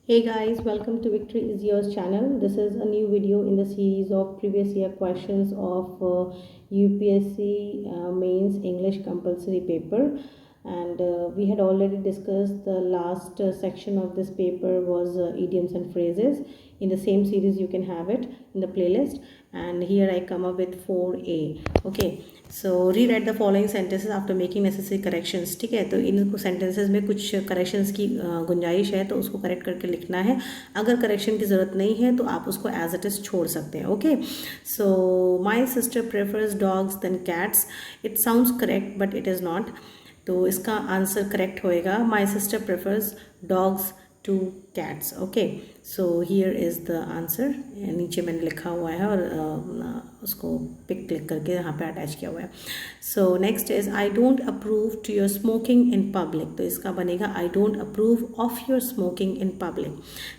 Hey guys, welcome to Victory is Yours channel. This is a new video in the series of previous year questions of UPSC mains English compulsory paper. And we had already discussed the last section of this paper was idioms and phrases. In the same series you can have it in the playlist, and here I come up with 4A. Okay, so rewrite the following sentences after making necessary corrections. ठीक है, तो इन sentences में कुछ corrections की गुंजाइश है, तो उसको correct करके लिखना है. अगर correction की ज़रूरत नहीं है तो आप उसको as it is छोड़ सकते हैं. Okay, so my sister prefers dogs than cats. It sounds correct but it is not. तो इसका आंसर करेक्ट होएगा my sister prefers dogs two cats. Okay, so here is the answer. नीचे मैंने लिखा हुआ है और उसको पिक क्लिक करके यहाँ पे अटैच किया हुआ है. So next is I don't approve to your smoking in public. तो इसका बनेगा I don't approve of your smoking in public.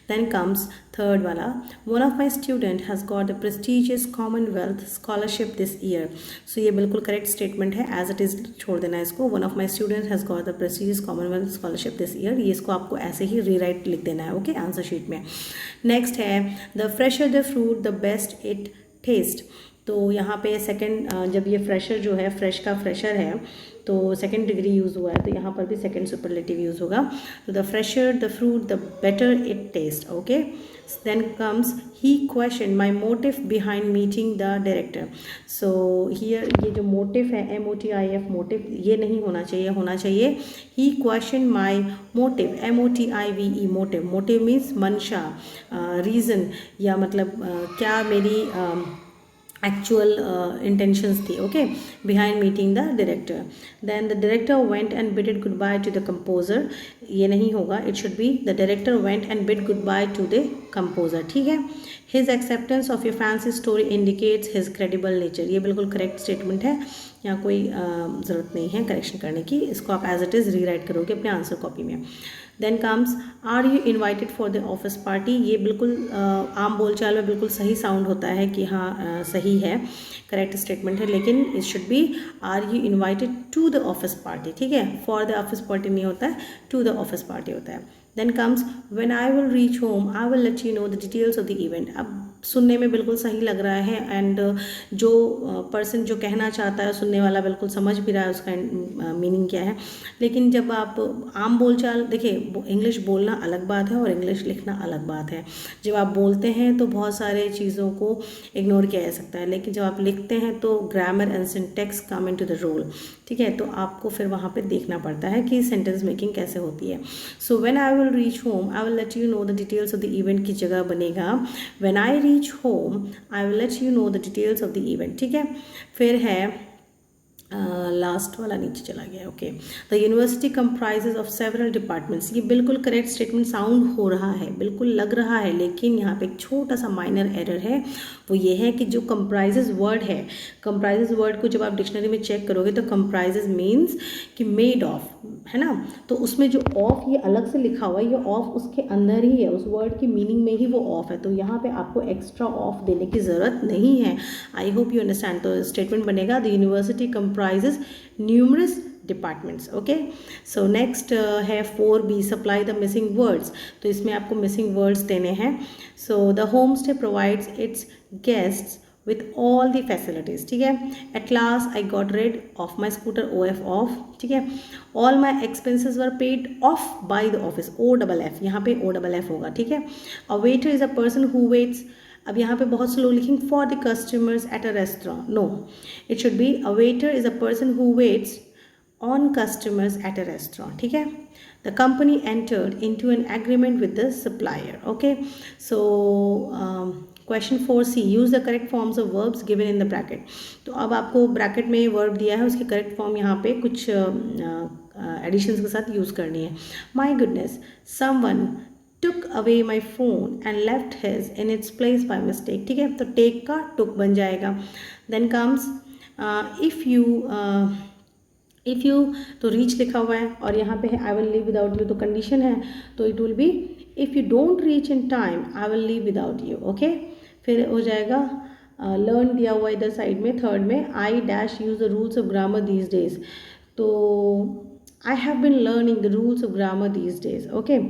Then comes third वाला, one of my student has got the prestigious Commonwealth scholarship this year. So ये बिल्कुल correct statement है, as it is छोड़ देना है इसको. One of my student has got the prestigious Commonwealth scholarship this year, ये इसको आपको ऐसे ही रीराइट लिख देना है. ओके, आंसर शीट में. नेक्स्ट है the fresher the fruit the best it taste. तो यहाँ पे सेकंड, जब ये फ्रेशर जो है, फ्रेश का फ्रेशर है तो सेकंड डिग्री यूज़ हुआ है, तो यहाँ पर भी सेकंड सुपरलेटिव यूज़ होगा. तो the fresher the fruit the better it taste. Okay, then comes ही question my motive behind meeting the director. So here ये जो मोटिव है MOTIF मोटिव, ये नहीं होना चाहिए, होना चाहिए ही question my motive MOTIVE motive. Motive means मंशा, रीज़न, या मतलब क्या मेरी actual intentions थी. Okay, behind meeting the director. Then the director went and bid goodbye to the composer. ये नहीं होगा, it should be the director went and bid goodbye to the composer. ठीक है. His acceptance of your fancy story indicates his credible nature. ये बिल्कुल correct statement है, यहाँ कोई ज़रूरत नहीं है करेक्शन करने की. इसको आप एज इट इज़ रीराइट करोगे अपने आंसर कॉपी में. Then comes are you invited for the office party. ये बिल्कुल आम बोलचाल में बिल्कुल सही साउंड होता है कि हाँ सही है, करेक्ट स्टेटमेंट है, लेकिन it should be are you invited to the office party. ठीक है, फॉर द ऑफिस पार्टी नहीं होता है, टू द ऑफिस पार्टी होता है. Then comes when I will reach home I will let you know the details of the event. अब सुनने में बिल्कुल सही लग रहा है, एंड जो पर्सन जो कहना चाहता है सुनने वाला बिल्कुल समझ भी रहा है उसका मीनिंग क्या है. लेकिन जब आप आम बोलचाल, देखिए इंग्लिश बोलना अलग बात है और इंग्लिश लिखना अलग बात है. जब आप बोलते हैं तो बहुत सारे चीज़ों को इग्नोर किया जा सकता है, लेकिन जब आप लिखते हैं तो grammar and syntax come into the role. ठीक है, तो आपको फिर वहाँ पे देखना पड़ता है कि सेंटेंस मेकिंग कैसे होती है. So when I will reach home I will let you know the details of the event की जगह बनेगा when I reach home I will let you know the details of the event. ठीक है, फिर है लास्ट वाला नीचे चला गया. Okay, the university comprises of several departments. ये बिल्कुल करेक्ट स्टेटमेंट साउंड हो रहा है, बिल्कुल लग रहा है, लेकिन यहाँ पे एक छोटा सा माइनर एरर है. वो ये है कि जो कंप्राइजेज वर्ड है, कंप्राइजेज वर्ड को जब आप डिक्शनरी में चेक करोगे तो कंप्राइजेज मीन्स कि मेड ऑफ, है ना. तो उसमें जो ऑफ ये अलग से लिखा हुआ है, ये ऑफ उसके अंदर ही है, उस वर्ड की मीनिंग में ही वो ऑफ है. तो यहाँ पे आपको एक्स्ट्रा ऑफ देने की ज़रूरत नहीं है. I hope you understand. तो स्टेटमेंट बनेगा the university comprises numerous departments. Okay, so next है 4B supply the missing words. तो इसमें आपको missing words देने हैं. So the homestay provides its guests with all the facilities. ठीक है, at last I got rid of my scooter OF off. ठीक है, all my expenses were paid off by the office. OFF, यहाँ पे OFF होगा. ठीक है, a waiter is a person who waits. अब यहाँ पे बहुत से लोग लिखेंगे for the customers at a restaurant. No, it should be a waiter is a person who waits on customers at a restaurant. ठीक है, the company entered into an agreement with the supplier. Okay, so question 4C use the correct forms of verbs given in the bracket. तो अब आपको bracket में verb दिया है, उसकी correct form यहाँ पे कुछ एडिशंस के साथ यूज़ करनी है. My goodness, someone took away my phone and left his in its place by mistake. ठीक है, तो take का took बन जाएगा. then comes if you तो reach लिखा हुआ है और यहाँ पे है I will leave without you, तो condition है, तो it will be if you don't reach in time I will leave without you. okay, फिर हो जाएगा learn दिया हुआ इधर साइड में थर्ड में I dash use the rules of grammar these days. तो I have been learning the rules of grammar these days. okay,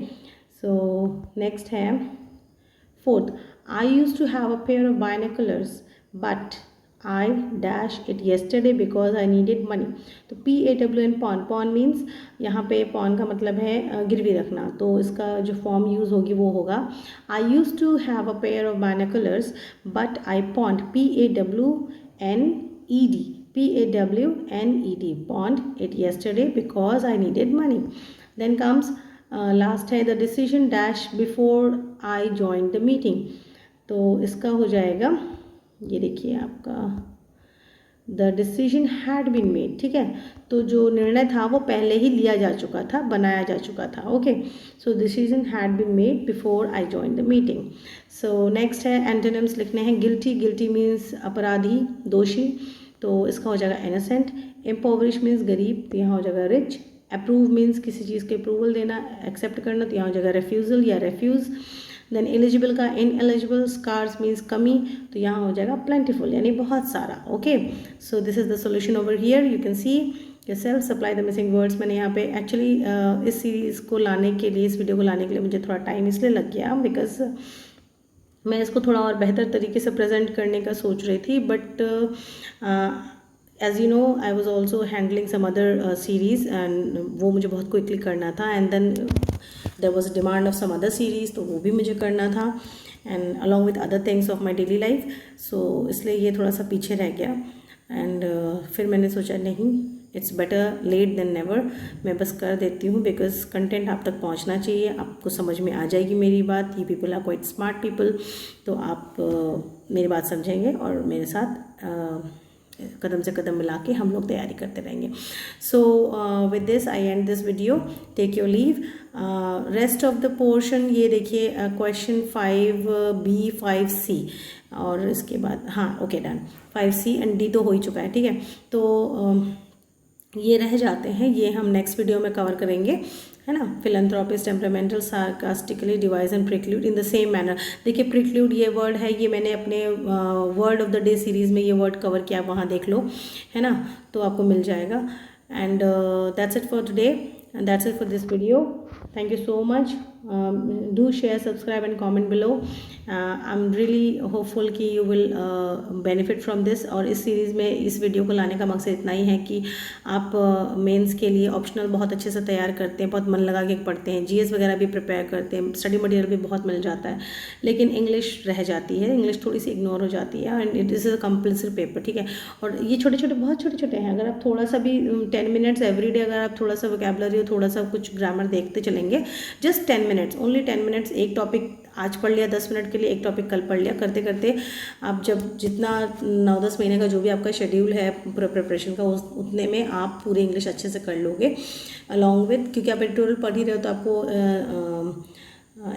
so next है fourth, I use to have a pair of binoculars but I dash it yesterday because I needed money. तो PAWN pawn, pawn means यहाँ पे pawn का मतलब है गिरवी रखना, तो इसका जो फॉर्म यूज़ होगी वो होगा I use to have a pair of binoculars but I pawned PAWNED pawned it yesterday because I needed money. Then comes last है the decision dash before I joined the meeting। तो इसका हो जाएगा, ये देखिए आपका the decision had been made, ठीक है, तो जो निर्णय था वो पहले ही लिया जा चुका था, बनाया जा चुका था। Okay, so decision had been made before I join the meeting. So next है एंटोनिम्स लिखने हैं। गिल्टी, गिल्टी मीन्स अपराधी, दोषी, तो इसका हो जाएगा इनोसेंट। इम्पोवरिश मीन्स गरीब, तो यहाँ हो जाएगा रिच। अप्रूव मीन्स किसी चीज़ के अप्रूवल देना, एक्सेप्ट करना, तो यहाँ हो जाएगा रेफ्यूज़ल या रेफ्यूज़। देन एलिजिबल का इनएलिजिबल, स्कार्स मीन्स कमी, तो यहाँ हो जाएगा प्लेंटिफुल यानी बहुत सारा। Okay, so this is the solution over here, you can see yourself. Supply the missing words, मैंने यहाँ पे एक्चुअली इस सीरीज़ को लाने के लिए, इस वीडियो को लाने के लिए मुझे थोड़ा टाइम इसलिए लग गया बिकॉज मैं इसको थोड़ा और बेहतर तरीके से प्रेजेंट करने का सोच रही थी, but as you know I was also handling some other series and वो मुझे बहुत क्विकली करना था, and then there was a demand of some other series, तो वो भी मुझे करना था, and along with other things of my daily life. So इसलिए ये थोड़ा सा पीछे रह गया, एंड फिर मैंने सोचा नहीं, it's better late than never, मैं बस कर देती हूँ बिकॉज कंटेंट आप तक पहुँचना चाहिए, आपको समझ में आ जाएगी मेरी बात। You people are quite smart people, तो आप मेरी बात समझेंगे और मेरे साथ कदम से कदम मिला के हम लोग तैयारी करते रहेंगे। So with this I end this video, take your leave. Rest of the portion ये देखिए, क्वेश्चन 5B 5C, और इसके बाद हाँ okay done, 5C and D तो हो ही चुका है, ठीक है, तो ये रह जाते हैं, ये हम नेक्स्ट वीडियो में कवर करेंगे, है ना। Philanthropist, temperamental, sarcastically, device and preclude in the same manner. देखिए प्रिक्लूड ये वर्ड है, ये मैंने अपने word of the day series में ये वर्ड कवर किया, वहाँ देख लो, है ना, तो आपको मिल जाएगा। And that's it for today, and that's it for this video. Thank you so much. Do share, subscribe and comment below. I'm really hopeful कि you will benefit from this। और इस सीरीज़ में इस वीडियो को लाने का मकसद इतना ही है कि आप मेंस के लिए ऑप्शनल बहुत अच्छे से तैयार करते हैं, बहुत मन लगा के पढ़ते हैं, GS वगैरह भी प्रिपेयर करते हैं, स्टडी मटेरियल भी बहुत मिल जाता है, लेकिन इंग्लिश रह जाती है, इंग्लिश थोड़ी सी इग्नोर हो जाती है, and it is a compulsory paper, ठीक है। और ये छोटे छोटे, बहुत छोटे छोटे हैं, अगर आप थोड़ा सा भी 10 मिनट्स एवरी डे, अगर आप थोड़ा सा वोकैबुलरी, थोड़ा सा कुछ ग्रामर देखते चलेंगे, जस्ट 10 मिनट्स, ओनली 10 मिनट्स, एक टॉपिक आज पढ़ लिया 10 मिनट के लिए, एक टॉपिक कल पढ़ लिया, करते करते आप जब जितना 9-10 महीने का जो भी आपका शेड्यूल है पूरा प्रिपरेशन का, उतने में आप पूरी इंग्लिश अच्छे से कर लोगे अलॉन्ग विद, क्योंकि आप एडिटोरियल पढ़ ही रहे हो तो आपको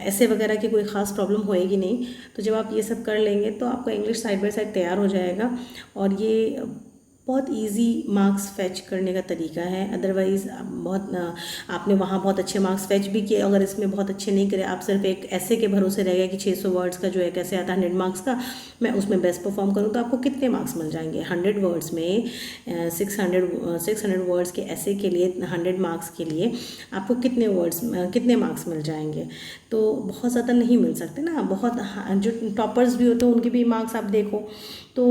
ऐसे वगैरह की कोई ख़ास प्रॉब्लम होएगी नहीं। तो जब आप ये सब कर लेंगे तो आपका इंग्लिश साइड बाय साइड तैयार हो जाएगा, और ये बहुत इजी मार्क्स फैच करने का तरीका है। अदरवाइज़ बहुत आपने वहाँ बहुत अच्छे मार्क्स फैच भी किए, अगर इसमें बहुत अच्छे नहीं करे, आप सिर्फ एक ऐसे के भरोसे रह गए कि 600 वर्ड्स का जो है कैसे आता है 100 मार्क्स का, मैं उसमें बेस्ट परफॉर्म करूँ, तो आपको कितने मार्क्स मिल जाएंगे 100 वर्ड्स में। 600 वर्ड्स के ऐसे के लिए 100 मार्क्स के लिए आपको कितने मार्क्स मिल जाएंगे, तो बहुत ज़्यादा नहीं मिल सकते ना। बहुत जो टॉपर्स भी होते हैं उनके भी मार्क्स आप देखो, तो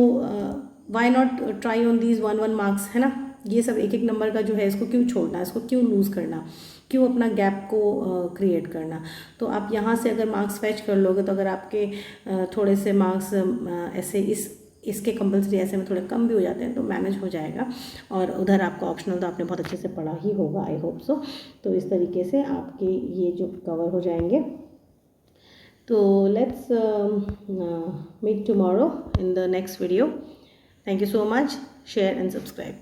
why not try on these 1 marks, है ना। ये सब एक नंबर का जो है, इसको क्यों छोड़ना, इसको क्यों लूज़ करना, क्यों अपना गैप को क्रिएट करना। तो आप यहाँ से अगर मार्क्स फैच कर लोगे, तो अगर आपके थोड़े से मार्क्स ऐसे इसके कंपल्सरी ऐसे में थोड़े कम भी हो जाते हैं तो मैनेज हो जाएगा, और उधर आपका ऑप्शनल तो आपने बहुत अच्छे से पढ़ा ही होगा, आई होप सो। तो इस तरीके से आपके ये जो कवर हो जाएंगे। तो let's meet tomorrow in the next video. Thank you so much. Share and subscribe.